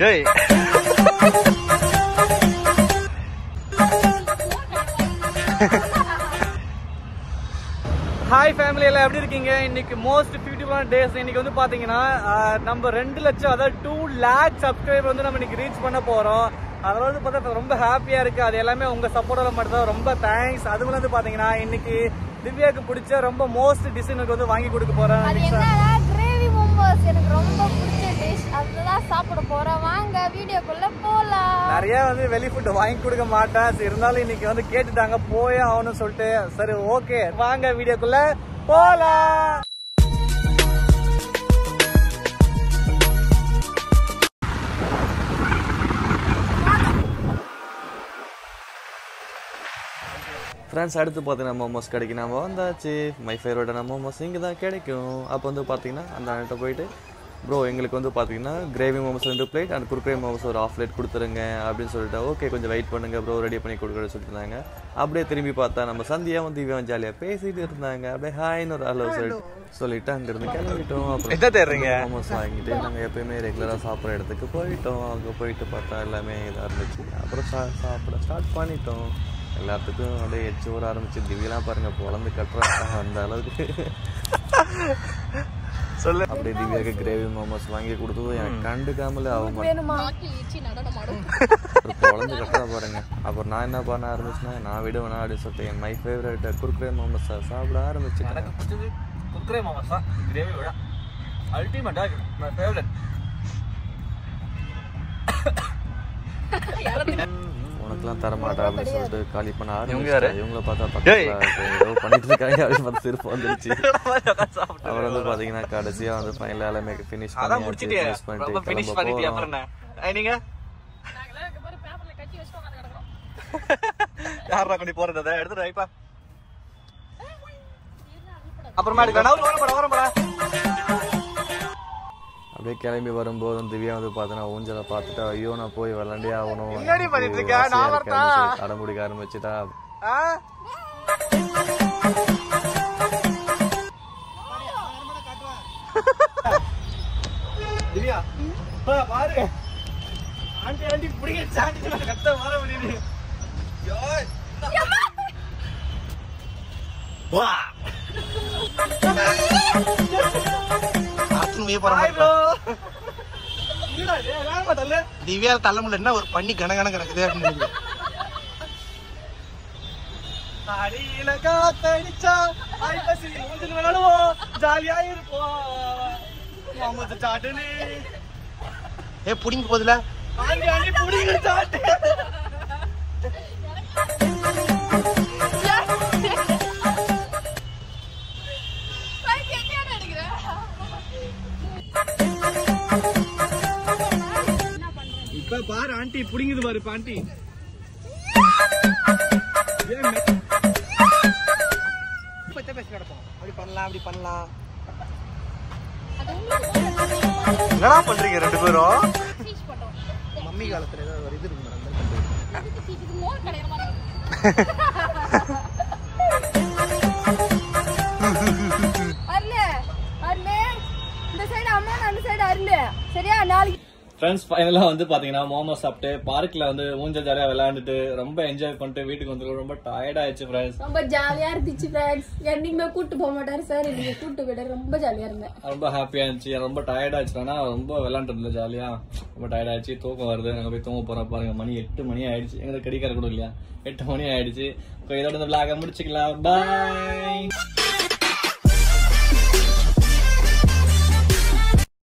டேய் hi family எல்லாம் எப்படி இருக்கீங்க? இன்னைக்கு மோஸ்ட் பியூட்டிஃபுல்லான டேஸ். இன்னைக்கு வந்து பாத்தீங்கன்னா நம்ம 2 லட்சம் அதாவது 2 lakh சப்ஸ்கிரைபர் வந்து நம்ம இன்னைக்கு ரீச் பண்ண போறோம். அதனால வந்து பார்த்தா ரொம்ப ஹாப்பியா இருக்கு. அது எல்லாமே உங்க சப்போர்ட்டால மட்டும் தான். ரொம்ப தேங்க்ஸ். அதுவும் வந்து பாத்தீங்கன்னா இன்னைக்கு திவ்யாக்கு பிடிச்ச ரொம்ப மோஸ்ட் டிஷ் எனக்கு வந்து வாங்கி கொடுக்க போறேன். கிரேவி மோமோஸ் எனக்கு ரொம்ப பிடிச்ச டிஷ். அதுதான் சாப்பிட போறேன். வாங்க வீடியோக்குள்ள போலாம். நிறைய வந்து வெளி ஃபுட் வாங்கி கொடுக்க மாட்டேன். இருந்தாலும் இன்னைக்கு வந்து கேட்டுட்டாங்க போயே ஆகணும்னு சொல்லிட்டு சரி ஓகே வாங்க வீடியோக்குள்ள போலாம். ஃப்ரெண்ட்ஸ் அடுத்து பார்த்தீங்கன்னா மோமோஸ் கிடைக்கும். நம்ம வந்தாச்சு. மை ஃபேவரட்டான மோமோஸ் இங்கே தான் கிடைக்கும். அப்போ வந்து பார்த்தீங்கன்னா அந்த அண்ணன்ட்ட போயிட்டு ப்ரோ எங்களுக்கு வந்து பார்த்தீங்கன்னா gravy momos 2 plate and Kurkure momos ஒரு 1/2 பிளேட் கொடுத்துருங்க அப்படின்னு சொல்லிட்டு ஓகே கொஞ்சம் வெயிட் பண்ணுங்க ப்ரோ ரெடி பண்ணி கொடுக்குறேன்னு சொல்லிட்டு அப்படியே திரும்பி பார்த்தா நம்ம சந்தியா வந்து இவன் ஜாலியாக பேசிட்டு இருந்தாங்க. அப்படியே ஹாய்னு ஒரு அளவு சொல்லிட்டு அங்கேருந்து கிளம்பிட்டோம். அப்புறம் மோமோஸ் வாங்கிட்டு நாங்கள் எப்பயுமே ரெகுலராக சாப்பிட்ற இடத்துக்கு போயிட்டோம். அங்கே போயிட்டு பார்த்தா எல்லாமே இதாக இருந்துச்சு. அப்புறம் சாப்பிட ஸ்டார்ட் பண்ணிட்டோம். எல்லாத்துக்கும் அப்படியே எச்சு ஊற ஆரம்பிச்சு. திவ்யெல்லாம் பாருங்க பொழந்து கட்டுறாங்க அந்த அளவுக்கு சொல்லு. அப்படியே திவ்யாவுக்கு கிரேவி மோமோஸ் வாங்கி கொடுத்ததும் எனக்கு கண்டுக்காமல அவங்க பொழந்து கட்டுறா பாருங்க. அப்புறம் நான் என்ன பண்ண ஆரம்பிச்சுன்னா நான் விடுவேனா அப்படின்னு சொல்லிட்டு என் மை ஃபேவரட் குர்குரே மோமோஸ் சாப்பிட ஆரம்பிச்சுட்டேன். குர்குரே மோமோஸ் தான் கிரேவி விட அல்டிமேட்டா மை ஃபேவரட். உனக்குலாம் தரமாட்டா அப்படின்னு சொல்லிட்டு காலி பண்ண ஆரம்பிச்சு. இவங்கள பார்த்தா பக்கத்துல பண்ணிட்டு இருக்காங்க அப்படின்னு பார்த்து சிரிப்பு வந்துருச்சு. அவர் வந்து பாத்தீங்கன்னா கடைசியா வந்து ஃபைனல் எல்லாமே ஃபினிஷ் பண்ணிட்டு யாரா கொண்டு போறது அதை எடுத்துட்டு வைப்பா. அப்புறமா அப்படியே கிளம்பி வரும்போது திவ்யா வந்து பார்த்தனா ஊஞ்சலை பார்த்துட்டு ஐயோ நான் போய் விளாண்டே ஆகணும் அடம்பிடிக்க ஆரம்பிச்சுட்டா. திவ்யா பாரு ஆண்டி ஆண்டி பிடிங்க சாண்டி கத்த வர முடியுது. திவ்யா தள்ள முடியல ஒரு பண்ணி கணக்கண கிடக்குது அப்படின்னு புடிங்க போதுல இப்ப பாரு ஆண்டி புடிங்குது பாரு ஆண்டி. அப்படி பண்ணலாம் அப்படி பண்ணலாம். என்னடா பண்றீங்க 2 பேரும்? மம்மி காலத்துல ஏதாவது ஒரு இது இருக்கு. இந்த சைடு அம்மா அந்த சைடு அருளு சரியா? நாளைக்கு ஃப்ரெண்ட்ஸ் ஃபைனலாக வந்து பார்த்தீங்கன்னா மோமோஸ் சாப்பிட்டு பார்க்கில் வந்து ஊஞ்சல் ஜாலியாக விளையாண்டுட்டு ரொம்ப என்ஜாய் பண்ணிட்டு வீட்டுக்கு வந்து ரொம்ப டயர்ட் ஆயிடுச்சு ஃப்ரெண்ட்ஸ். ரொம்ப ஜாலியா இருந்துச்சு ஃப்ரெண்ட்ஸ். என்னைக்குமே கூட்டு போக மாட்டாரு சார். நீங்க கூட்டு விட ரொம்ப ஜாலியா இருந்தேன். ரொம்ப ஹாப்பியா இருந்துச்சு. ரொம்ப டயர்ட் ஆயிடுச்சுன்னா ரொம்ப விளையாண்டு இருந்தேன் ஜாலியா. ரொம்ப டயர்ட் ஆயிடுச்சு. தூக்கம் வருது. நாங்கள் போய் தூங்க போறோம். பாருங்க மணி 8 மணி ஆயிடுச்சு. எங்களுக்கு கடிக்கார கூட இல்லையா 8 மணி ஆயிடுச்சு. இதோட இந்த விளாக முடிச்சுக்கலாம். பாய்.